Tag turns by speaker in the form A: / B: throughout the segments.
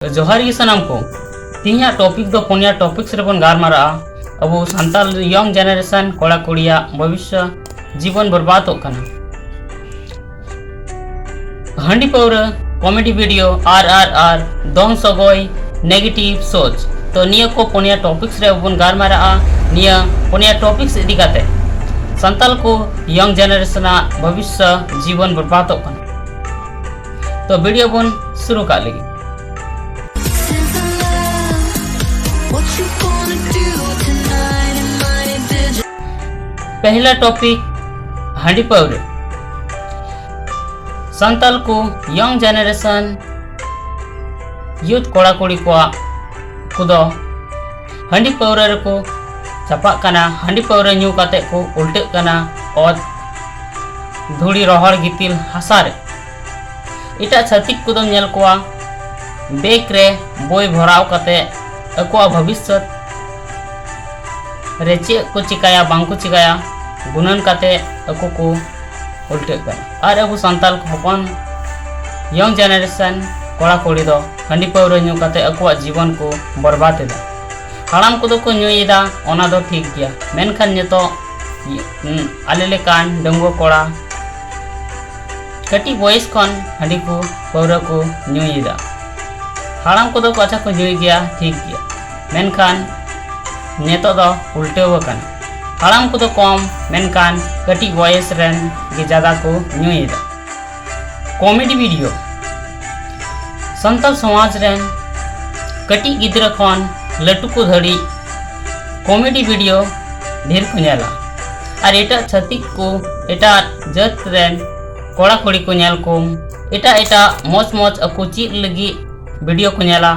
A: जोहार गी सनाम को तीन टॉपिक दो पुनिया टॉपिक्स रे बन गारमारा अब सानताल यंग जनरेशन कोड़ा कुड़िया भविष्य जीवन बर्बाद होकना हांडी पाउरा comedy video are Dong सगोय negative सोच तो निया को पुनिया टॉपिक्स रे बन गारमारा निया पुनिया टॉपिक्स इदी काते सानताल को यंग जनरेशन भविष्य जीवन बर्बाद होकना तो वीडियो बन शुरू कर लगी। पहला टॉपिक हांडी पाउरे सानताल को यंग जनरेशन यूथ कोड़ा कुड़ी को हांडी पाउरे को चपा कना हांडी पाउरे न्यू काते को उल्टे कना और धूड़ी रोहड़ गितिल हासारे इटा छातिक को नेल कोआ बेक रे बोय भराव काते अको भविष्य रे चे को चिकाया बांग को चिकाया गुणन काते अको को उल्टे कना और अब सानताल को हपन यंग जनरेशन कोड़ा कुड़ी दो हांडी पाउरे न्यू काते अको जीवन को बर्बाद एदा हाड़ाम को को न्यूयेदा ओना दो ठीक गया मेनखान नितो आले लेकान डंगो कोड़ा कटी बॉयस खन हांडी को पाउरे को न्यूयेदा हाड़ाम को अच्छा को न्यूय गया ठीक गया मेनखान नेतो दो उल्टे वकन हाड़ाम को कम मेनखान कटी बॉयस रेन गे ज्यादा को न्यूयेदा कॉमेडी वीडियो सानताल समाज रेन कटी गिद्रा खन लटू को धड़ी कॉमेडी वीडियो ढेर को नेला और एटा छतिक को एटा जत रेन कोड़ा कुड़ी को नेल को एटा मोज मोज अको चीज लगी वीडियो को नेला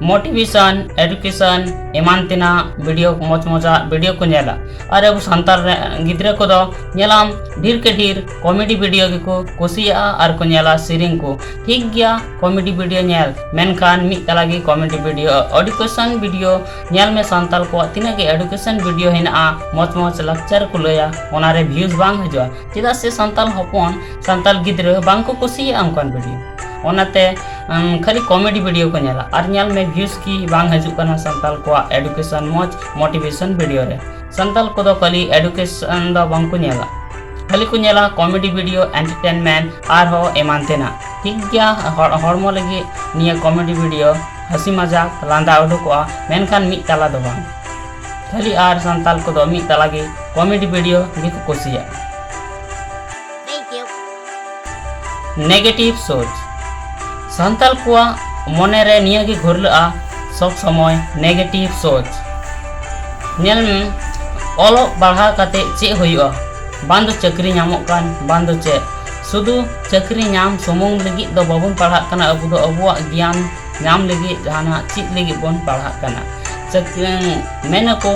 A: मोटिवेशन एडुकेशन एमान तेना वीडियो मोज मोजा वीडियो को नेला और अब सानताल गिद्रा को दो नेलाम ढेर के ढेर कॉमेडी वीडियो को कुसिया और को नेला सीरिंग को ठीक गया कॉमेडी वीडियो नेल मेनखान मिद तलागी कॉमेडी वीडियो एडुकेशन वीडियो नेल में सानताल को तिना के एडुकेशन वीडियो हेना मोज मोज लेक्चर को लया ओना रे व्यूज बांग हजवा चेदा से सानताल हपन सानताल गिद्रा बांग को कुसिया अंकन वीडियो ओनाते खाली कॉमेडी वीडियो को नेला और नेल में व्यूज की बांग हजू कना सानताल को एडुकेशन मोज मोटिवेशन वीडियो रे सानताल को दो खाली एडुकेशन दो बांग को नेला खाली को नेला कॉमेडी वीडियो एंटरटेनमेंट और हो एमान तेना ठीक गया हरमो लगी निया कॉमेडी वीडियो हसी मजाक लांदा उडुकोआ मेनखान मिद तला दो बांग खाली आर सानताल को दो मिद तला गे कॉमेडी वीडियो गे को कुसिया नेगेटिव सोच सानताल को मने रे निया के घुरला सब समय नेगेटिव सोच नेल ओलो बढ़ा काते चे होइआ बांदो चक्री नामक कान बांदो चे सुदु चक्री नाम सुमुंग लगी दो बाबुन पढ़ा कना अबु दो अबुआ ज्ञान नाम लगी जाना चित लगी बोन पढ़ा कना मेन को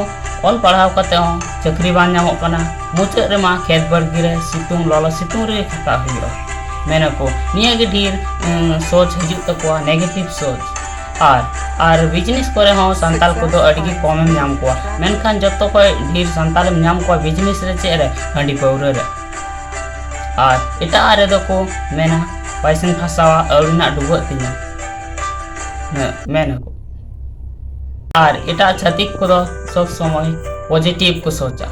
A: ऑल पढ़ाव काते हो चक्री बान नामक कना मुचाद रे मा खेत बर्गी रे सितुंग लolo सितुंग रे खाता हुइआ मेन को निया के ढेर सोच हजू तक नेगेटिव सोच और बिजनेस करे हो सानताल को दो अड़ी कम नाम को मेनखान जतो को ढेर सानताल नाम को बिजनेस रे चे रे हांडी पाउरे रे और एटा रे दो को मेना पैसा फसावा अड़ना डुबो तिना मेन को और एटा छतिक को दो सब समय पॉजिटिव को सोचा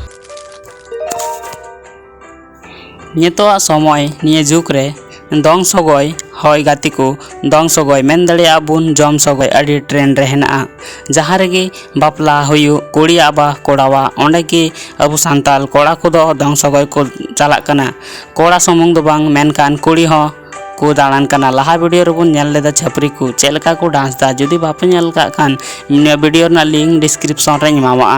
A: नितो समय निये जुग रे दोंग सगोय हय गाती को दोंग सगोय मेन दड़िया बुन जम सगोय अड़ी ट्रेंड रे हेना जहाँ रेगे बापला हुयु कुड़िया बा कोड़ावा ओंडे के अबु सानताल कोड़ा को दो दोंग सगोय को चला कना कोड़ा समूंग दो बांग मेनखान कुड़ी हो को दाड़ान कना लहा वीडियो रेबुन नेल लेदा छपरी को चेलका को डांस दा जुदी बापे नेल का खान वीडियो ना लिंक डिस्क्रिप्शन रे एमावा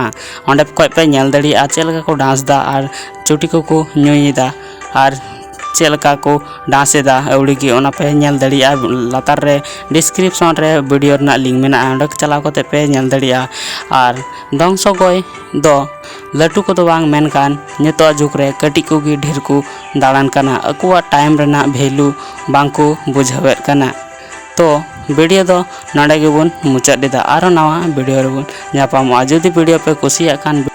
A: ओंडे खय पे नेल दड़िया चेलका को डांस दा और चुटी को न्यूयदा और चेलका को डांसेदा अवड़ी की ओना पे नेल दड़िया लातार रे डिस्क्रिप्शन रे वीडियो ना लिंक मेना ओंडे चलाव कते पे नेल दड़िया और दोंग सगोय दो लटू को दो बांग मेनखान नितो जुग रे कटी को गी ढेर को दाड़ान कना अकुआ टाइम रेना वैल्यू बांग को बुझावेत कना तो वीडियो दो नडे गेबुन मुचाद देदा आरो नवा वीडियो रेबुन ᱧᱟᱯᱟᱢᱚᱜᱼᱟ जुदी वीडियो पे कुसिया खान